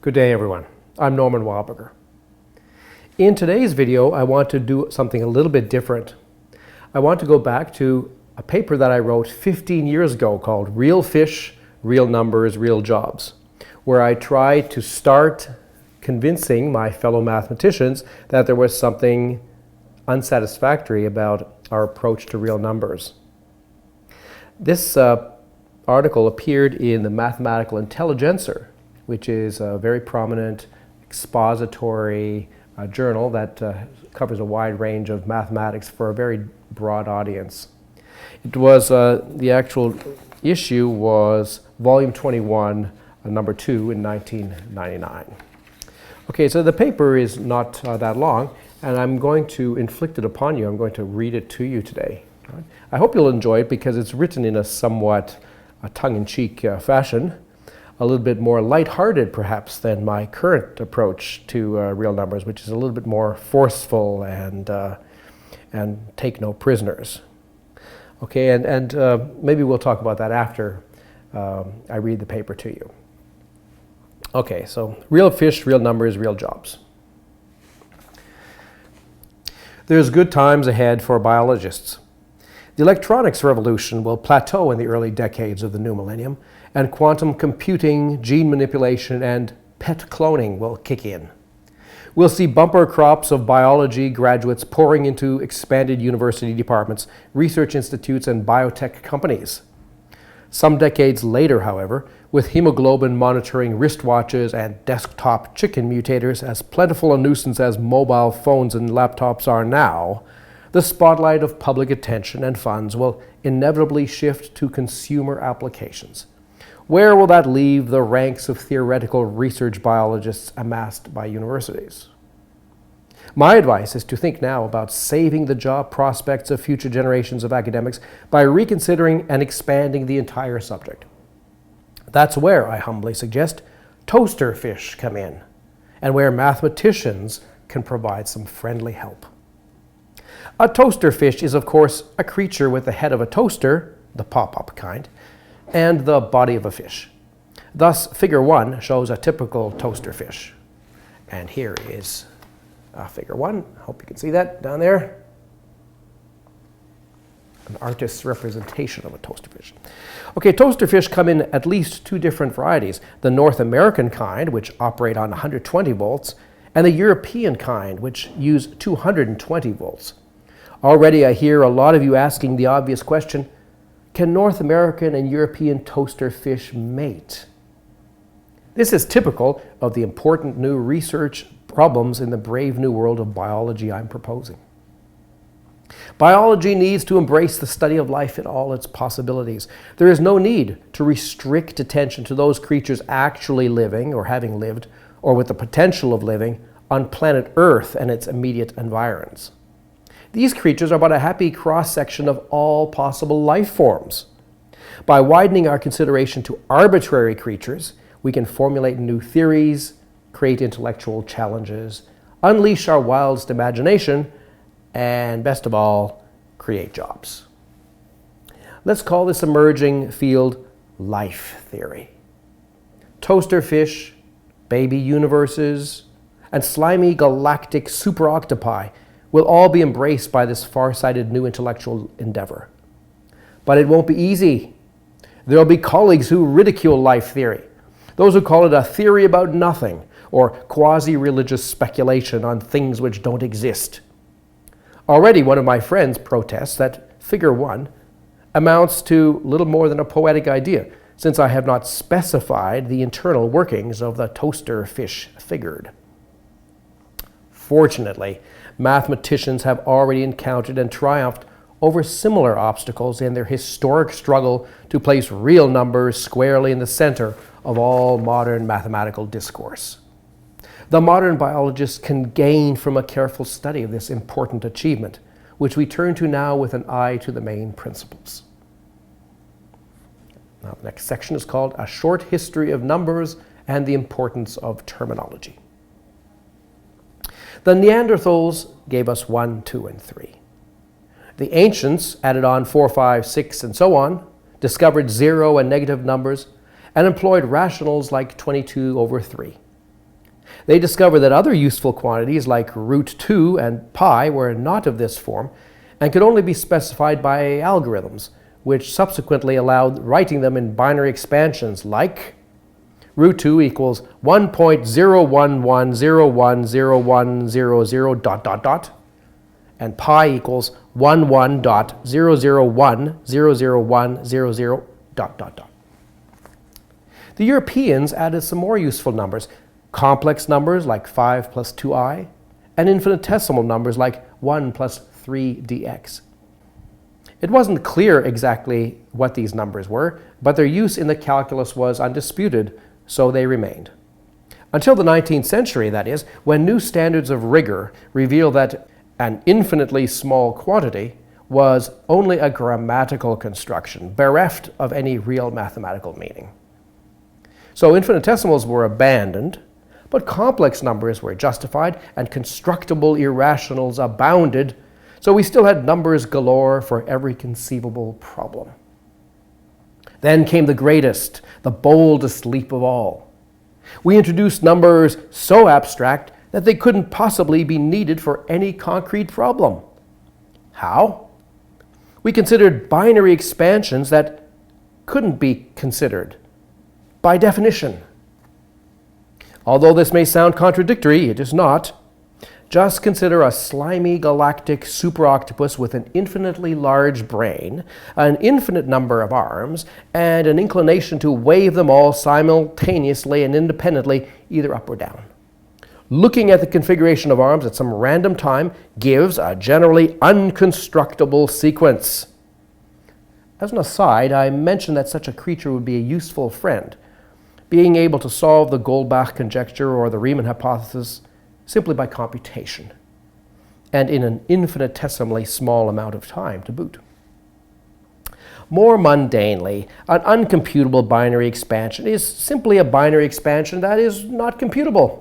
Good day, everyone. I'm Norman Wildberger. In today's video, I want to do something a little bit different. I want to go back to a paper that I wrote 15 years ago called Real Fish, Real Numbers, Real Jobs, where I tried to start convincing my fellow mathematicians that there was something unsatisfactory about our approach to real numbers. This article appeared in the Mathematical Intelligencer, which is a very prominent expository journal that covers a wide range of mathematics for a very broad audience. It was, the actual issue was volume 21, number 2 in 1999. Okay, so the paper is not that long, and I'm going to inflict it upon you. I'm going to read it to you today. Right? I hope you'll enjoy it because it's written in a somewhat tongue-in-cheek fashion, a little bit more lighthearted perhaps than my current approach to real numbers, which is a little bit more forceful and take no prisoners. Okay, and maybe we'll talk about that after I read the paper to you. Okay, so real fish, real numbers, real jobs. There's good times ahead for biologists. The electronics revolution will plateau in the early decades of the new millennium, and quantum computing, gene manipulation, and pet cloning will kick in. We'll see bumper crops of biology graduates pouring into expanded university departments, research institutes, and biotech companies. Some decades later, however, with hemoglobin monitoring wristwatches and desktop chicken mutators as plentiful a nuisance as mobile phones and laptops are now, the spotlight of public attention and funds will inevitably shift to consumer applications. Where will that leave the ranks of theoretical research biologists amassed by universities? My advice is to think now about saving the job prospects of future generations of academics by reconsidering and expanding the entire subject. That's where, I humbly suggest, toaster fish come in, and where mathematicians can provide some friendly help. A toaster fish is, of course, a creature with the head of a toaster, the pop-up kind, and the body of a fish. Thus, figure 1 shows a typical toaster fish. And here is figure 1. I hope you can see that down there. An artist's representation of a toaster fish. Okay, toaster fish come in at least 2 different varieties. The North American kind, which operate on 120 volts, and the European kind, which use 220 volts. Already I hear a lot of you asking the obvious question, can North American and European toaster fish mate? This is typical of the important new research problems in the brave new world of biology I'm proposing. Biology needs to embrace the study of life in all its possibilities. There is no need to restrict attention to those creatures actually living or having lived, or with the potential of living, on planet Earth and its immediate environs. These creatures are but a happy cross-section of all possible life forms. By widening our consideration to arbitrary creatures, we can formulate new theories, create intellectual challenges, unleash our wildest imagination, and best of all, create jobs. Let's call this emerging field life theory. Toaster fish, baby universes, and slimy galactic super octopi will all be embraced by this far-sighted new intellectual endeavor. But it won't be easy. There will be colleagues who ridicule life theory, those who call it a theory about nothing, or quasi-religious speculation on things which don't exist. Already one of my friends protests that figure 1 amounts to little more than a poetic idea, since I have not specified the internal workings of the toaster fish figured. Fortunately, mathematicians have already encountered and triumphed over similar obstacles in their historic struggle to place real numbers squarely in the center of all modern mathematical discourse. The modern biologists can gain from a careful study of this important achievement, which we turn to now with an eye to the main principles. Now, the next section is called A Short History of Numbers and the Importance of Terminology. The Neanderthals gave us 1, 2, and 3. The ancients added on 4, 5, 6, and so on, discovered zero and negative numbers, and employed rationals like 22/3. They discovered that other useful quantities like root 2 and pi were not of this form and could only be specified by algorithms, which subsequently allowed writing them in binary expansions like root 2 equals 1.011010100 dot dot dot, and pi equals 11.001001000 dot dot dot. The Europeans added some more useful numbers, complex numbers like 5 plus 2i, and infinitesimal numbers like 1 plus 3dx. It wasn't clear exactly what these numbers were, but their use in the calculus was undisputed, so they remained. Until the 19th century, that is, when new standards of rigor revealed that an infinitely small quantity was only a grammatical construction, bereft of any real mathematical meaning. So infinitesimals were abandoned, but complex numbers were justified and constructible irrationals abounded, so we still had numbers galore for every conceivable problem. Then came the greatest, the boldest leap of all. We introduced numbers so abstract that they couldn't possibly be needed for any concrete problem. How? We considered binary expansions that couldn't be considered by definition. Although this may sound contradictory, it is not. Just consider a slimy galactic super-octopus with an infinitely large brain, an infinite number of arms, and an inclination to wave them all simultaneously and independently, either up or down. Looking at the configuration of arms at some random time gives a generally unconstructible sequence. As an aside, I mentioned that such a creature would be a useful friend, being able to solve the Goldbach conjecture or the Riemann hypothesis simply by computation, and in an infinitesimally small amount of time to boot. More mundanely, an uncomputable binary expansion is simply a binary expansion that is not computable.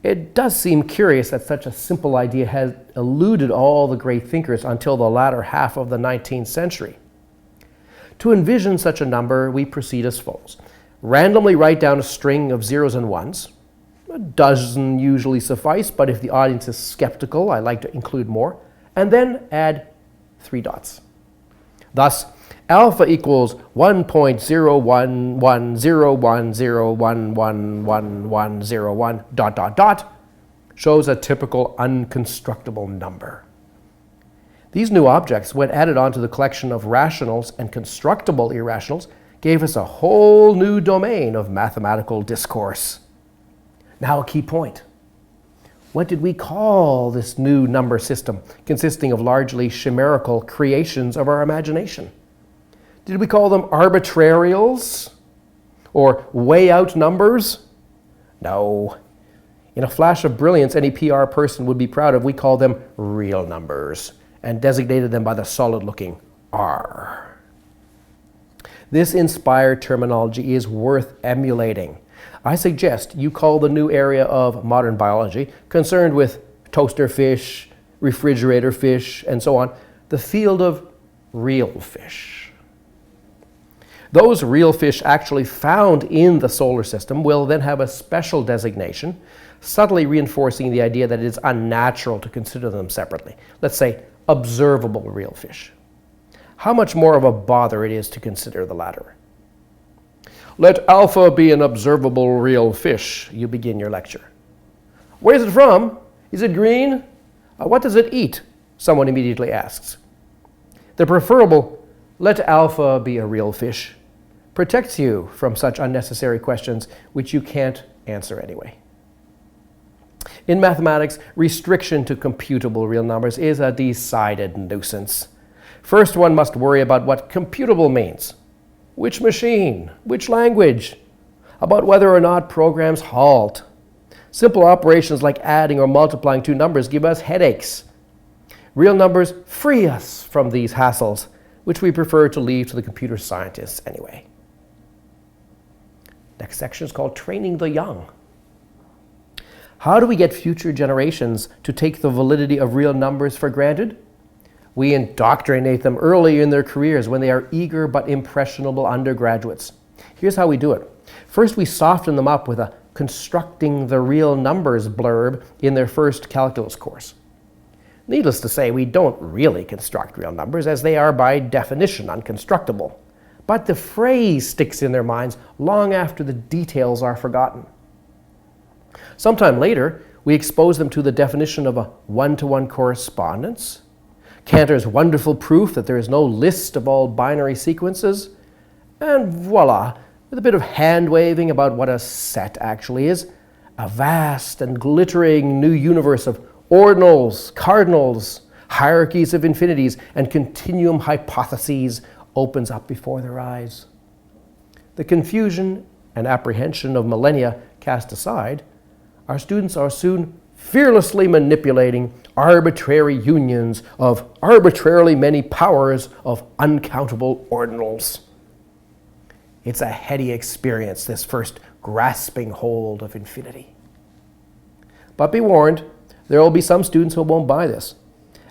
It does seem curious that such a simple idea has eluded all the great thinkers until the latter half of the 19th century. To envision such a number, we proceed as follows. Randomly write down a string of zeros and ones. A dozen usually suffice, but if the audience is skeptical, I like to include more, and then add 3 dots. Thus, alpha equals 1.01101011101 dot dot dot shows a typical unconstructible number. These new objects, when added onto the collection of rationals and constructible irrationals, gave us a whole new domain of mathematical discourse. Now a key point. What did we call this new number system, consisting of largely chimerical creations of our imagination? Did we call them arbitrarials or way out numbers? No. In a flash of brilliance, any PR person would be proud of, we called them real numbers and designated them by the solid-looking R. This inspired terminology is worth emulating. I suggest you call the new area of modern biology, concerned with toaster fish, refrigerator fish, and so on, the field of real fish. Those real fish actually found in the solar system will then have a special designation, subtly reinforcing the idea that it is unnatural to consider them separately. Let's say observable real fish. How much more of a bother it is to consider the latter. Let alpha be an observable real fish, you begin your lecture. Where is it from? Is it green? What does it eat? Someone immediately asks. The preferable, let alpha be a real fish, protects you from such unnecessary questions which you can't answer anyway. In mathematics, restriction to computable real numbers is a decided nuisance. First, one must worry about what computable means. Which machine? Which language? About whether or not programs halt. Simple operations like adding or multiplying 2 numbers give us headaches. Real numbers free us from these hassles, which we prefer to leave to the computer scientists anyway. Next section is called Training the Young. How do we get future generations to take the validity of real numbers for granted? We indoctrinate them early in their careers when they are eager but impressionable undergraduates. Here's how we do it. First, we soften them up with a constructing the real numbers blurb in their first calculus course. Needless to say, we don't really construct real numbers, as they are by definition unconstructible. But the phrase sticks in their minds long after the details are forgotten. Sometime later, we expose them to the definition of a one-to-one correspondence, Cantor's wonderful proof that there is no list of all binary sequences, and voila, with a bit of hand-waving about what a set actually is, a vast and glittering new universe of ordinals, cardinals, hierarchies of infinities, and continuum hypotheses opens up before their eyes. The confusion and apprehension of millennia cast aside, our students are soon fearlessly manipulating arbitrary unions of arbitrarily many powers of uncountable ordinals. It's a heady experience, this first grasping hold of infinity. But be warned, there will be some students who won't buy this.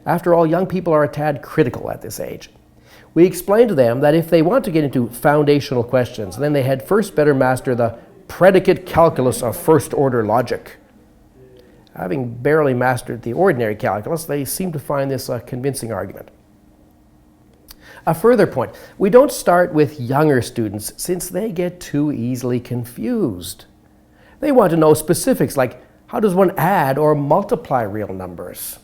After all, young people are a tad critical at this age. We explain to them that if they want to get into foundational questions, then they had first better master the predicate calculus of first-order logic. Having barely mastered the ordinary calculus, they seem to find this a convincing argument. A further point, we don't start with younger students since they get too easily confused. They want to know specifics like, how does one add or multiply real numbers?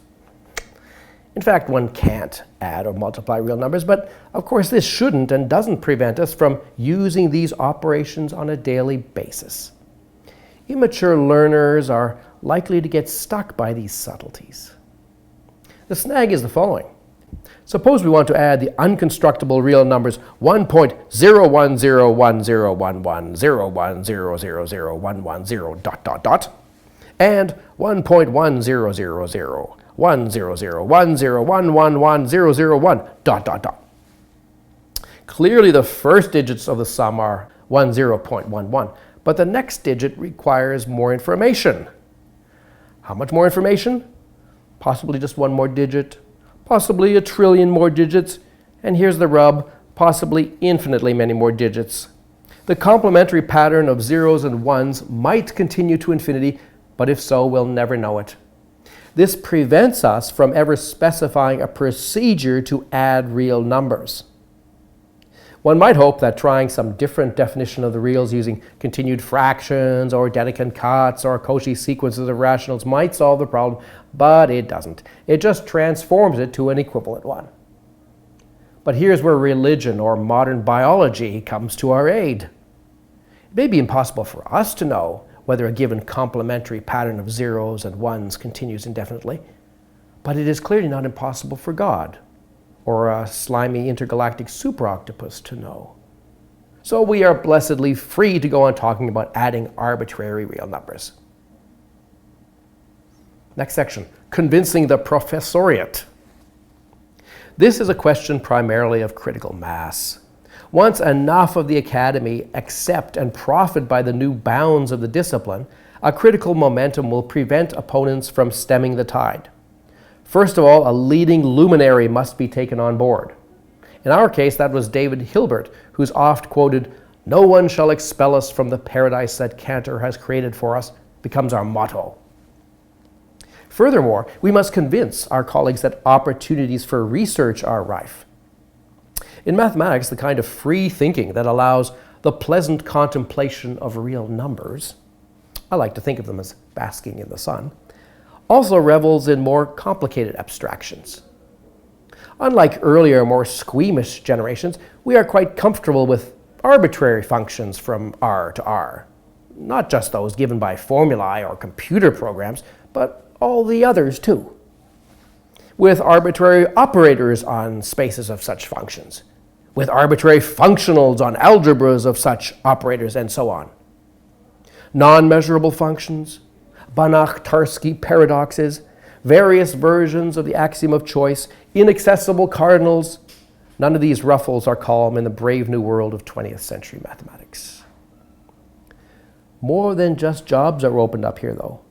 In fact, one can't add or multiply real numbers, but of course this shouldn't and doesn't prevent us from using these operations on a daily basis. Immature learners are likely to get stuck by these subtleties. The snag is the following. Suppose we want to add the unconstructible real numbers 1.010110101000110 and 1.1001010111001. Clearly the first digits of the sum are 10.11, but the next digit requires more information. How much more information? Possibly just one more digit, possibly a trillion more digits, and here's the rub, possibly infinitely many more digits. The complementary pattern of zeros and ones might continue to infinity, but if so, we'll never know it. This prevents us from ever specifying a procedure to add real numbers. One might hope that trying some different definition of the reals using continued fractions or Dedekind cuts or Cauchy sequences of rationals might solve the problem, but it doesn't. It just transforms it to an equivalent one. But here's where religion or modern biology comes to our aid. It may be impossible for us to know whether a given complementary pattern of zeros and ones continues indefinitely, but it is clearly not impossible for God or a slimy intergalactic super octopus to know. So we are blessedly free to go on talking about adding arbitrary real numbers. Next section, convincing the professoriate. This is a question primarily of critical mass. Once enough of the academy accept and profit by the new bounds of the discipline, a critical momentum will prevent opponents from stemming the tide. First of all, a leading luminary must be taken on board. In our case, that was David Hilbert, who's oft quoted, "No one shall expel us from the paradise that Cantor has created for us," becomes our motto. Furthermore, we must convince our colleagues that opportunities for research are rife. In mathematics, the kind of free thinking that allows the pleasant contemplation of real numbers, I like to think of them as basking in the sun, also revels in more complicated abstractions. Unlike earlier, more squeamish generations, we are quite comfortable with arbitrary functions from R to R. Not just those given by formulae or computer programs, but all the others too. With arbitrary operators on spaces of such functions, with arbitrary functionals on algebras of such operators, and so on. Non-measurable functions, Banach-Tarski paradoxes, various versions of the axiom of choice, inaccessible cardinals. None of these ruffles our calm in the brave new world of 20th century mathematics. More than just jobs are opened up here, though.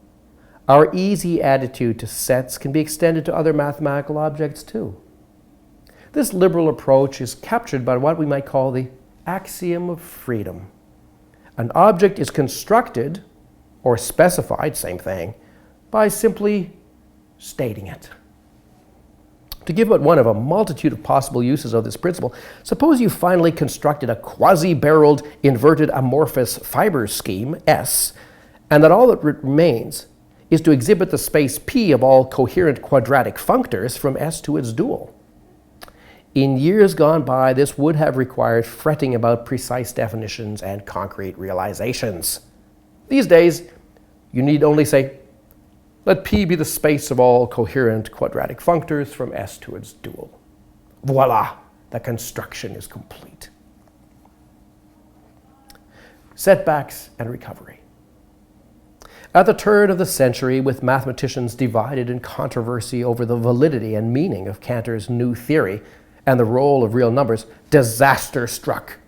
Our easy attitude to sets can be extended to other mathematical objects, too. This liberal approach is captured by what we might call the axiom of freedom. An object is constructed or specified, same thing, by simply stating it. To give but one of a multitude of possible uses of this principle, suppose you finally constructed a quasi-barreled inverted amorphous fiber scheme, S, and that all that remains is to exhibit the space P of all coherent quadratic functors from S to its dual. In years gone by, this would have required fretting about precise definitions and concrete realizations. These days, you need only say, let P be the space of all coherent quadratic functors from S to its dual. Voila, the construction is complete. Setbacks and recovery. At the turn of the century, with mathematicians divided in controversy over the validity and meaning of Cantor's new theory and the role of real numbers, disaster struck.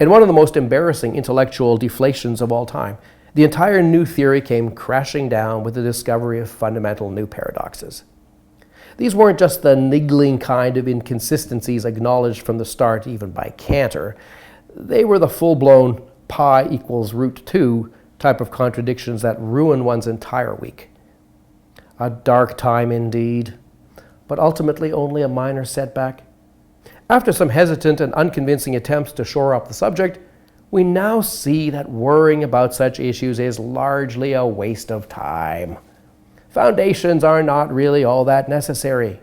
In one of the most embarrassing intellectual deflations of all time, the entire new theory came crashing down with the discovery of fundamental new paradoxes. These weren't just the niggling kind of inconsistencies acknowledged from the start even by Cantor. They were the full-blown pi equals root 2 type of contradictions that ruin one's entire week. A dark time indeed, but ultimately only a minor setback. After some hesitant and unconvincing attempts to shore up the subject, we now see that worrying about such issues is largely a waste of time. Foundations are not really all that necessary.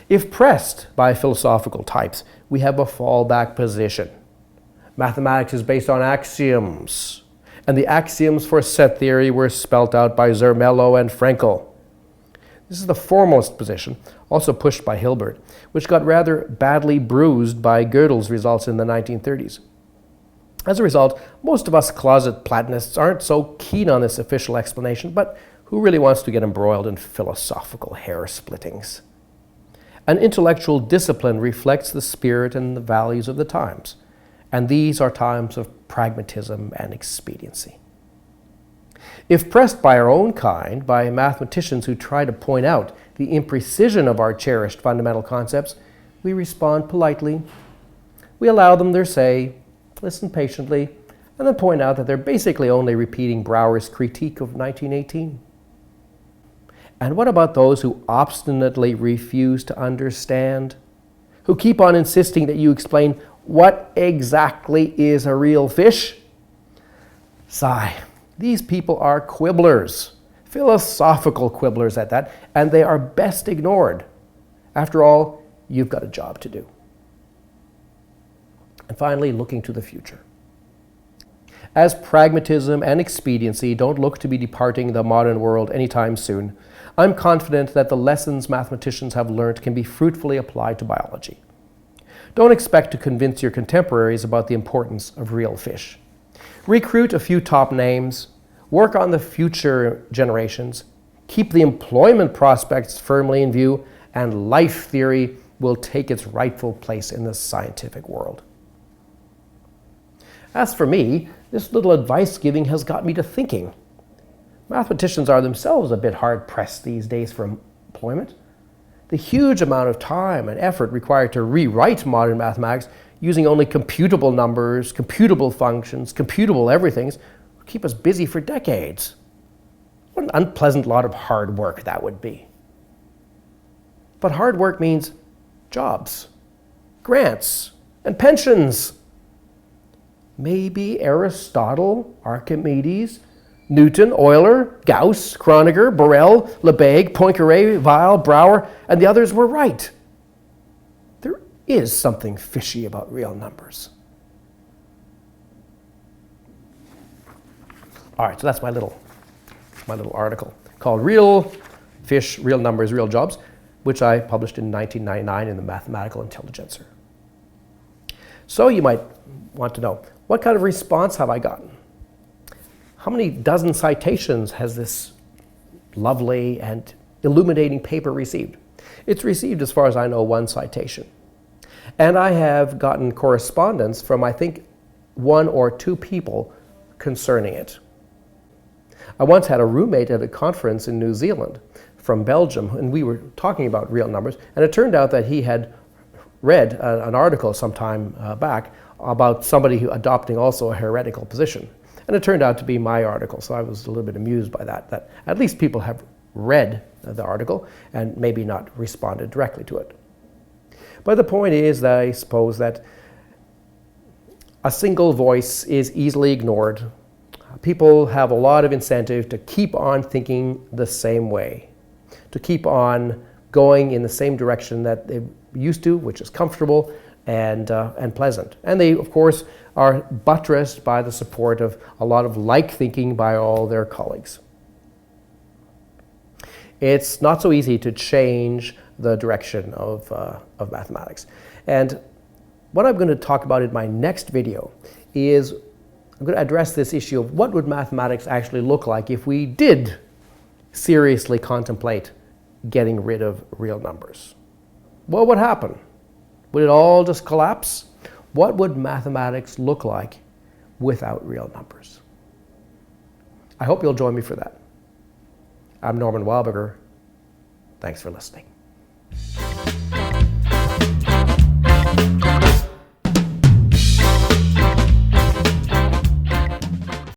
If pressed by philosophical types, we have a fallback position. Mathematics is based on axioms, and the axioms for set theory were spelt out by Zermelo and Frenkel. This is the formalist position, also pushed by Hilbert, which got rather badly bruised by Gödel's results in the 1930s. As a result, most of us closet Platonists aren't so keen on this official explanation, but who really wants to get embroiled in philosophical hair splittings? An intellectual discipline reflects the spirit and the values of the times, and these are times of pragmatism and expediency. If pressed by our own kind, by mathematicians who try to point out the imprecision of our cherished fundamental concepts, we respond politely. We allow them their say, listen patiently, and then point out that they're basically only repeating Brouwer's critique of 1918. And what about those who obstinately refuse to understand? Who keep on insisting that you explain what exactly is a real fish? Sigh. These people are quibblers, philosophical quibblers at that, and they are best ignored. After all, you've got a job to do. And finally, looking to the future. As pragmatism and expediency don't look to be departing the modern world anytime soon, I'm confident that the lessons mathematicians have learned can be fruitfully applied to biology. Don't expect to convince your contemporaries about the importance of real fish. Recruit a few top names, work on the future generations, keep the employment prospects firmly in view, and life theory will take its rightful place in the scientific world. As for me, this little advice giving has got me to thinking. Mathematicians are themselves a bit hard-pressed these days for employment. The huge amount of time and effort required to rewrite modern mathematics using only computable numbers, computable functions, computable everythings will keep us busy for decades. What an unpleasant lot of hard work that would be. But hard work means jobs, grants, and pensions. Maybe Aristotle, Archimedes, Newton, Euler, Gauss, Kronecker, Borel, Lebesgue, Poincaré, Weil, Brouwer, and the others were right. There is something fishy about real numbers. All right, so that's my little article called Real Fish, Real Numbers, Real Jobs, which I published in 1999 in the Mathematical Intelligencer. So you might want to know, what kind of response have I gotten? How many dozen citations has this lovely and illuminating paper received? It's received, as far as I know, 1 citation. And I have gotten correspondence from, I think, 1 or 2 people concerning it. I once had a roommate at a conference in New Zealand from Belgium, and we were talking about real numbers, and it turned out that he had read an article some time back about somebody adopting also a heretical position. And it turned out to be my article, so I was a little bit amused by that at least people have read the article and maybe not responded directly to it. But the point is that I suppose that a single voice is easily ignored. People have a lot of incentive to keep on thinking the same way, to keep on going in the same direction that they used to, which is comfortable and pleasant. And they, of course, are buttressed by the support of a lot of like thinking by all their colleagues. It's not so easy to change the direction of mathematics. And what I'm going to talk about in my next video is I'm going to address this issue of what would mathematics actually look like if we did seriously contemplate getting rid of real numbers. What would happen? Would it all just collapse? What would mathematics look like without real numbers? I hope you'll join me for that. I'm Norman Wildberger. Thanks for listening.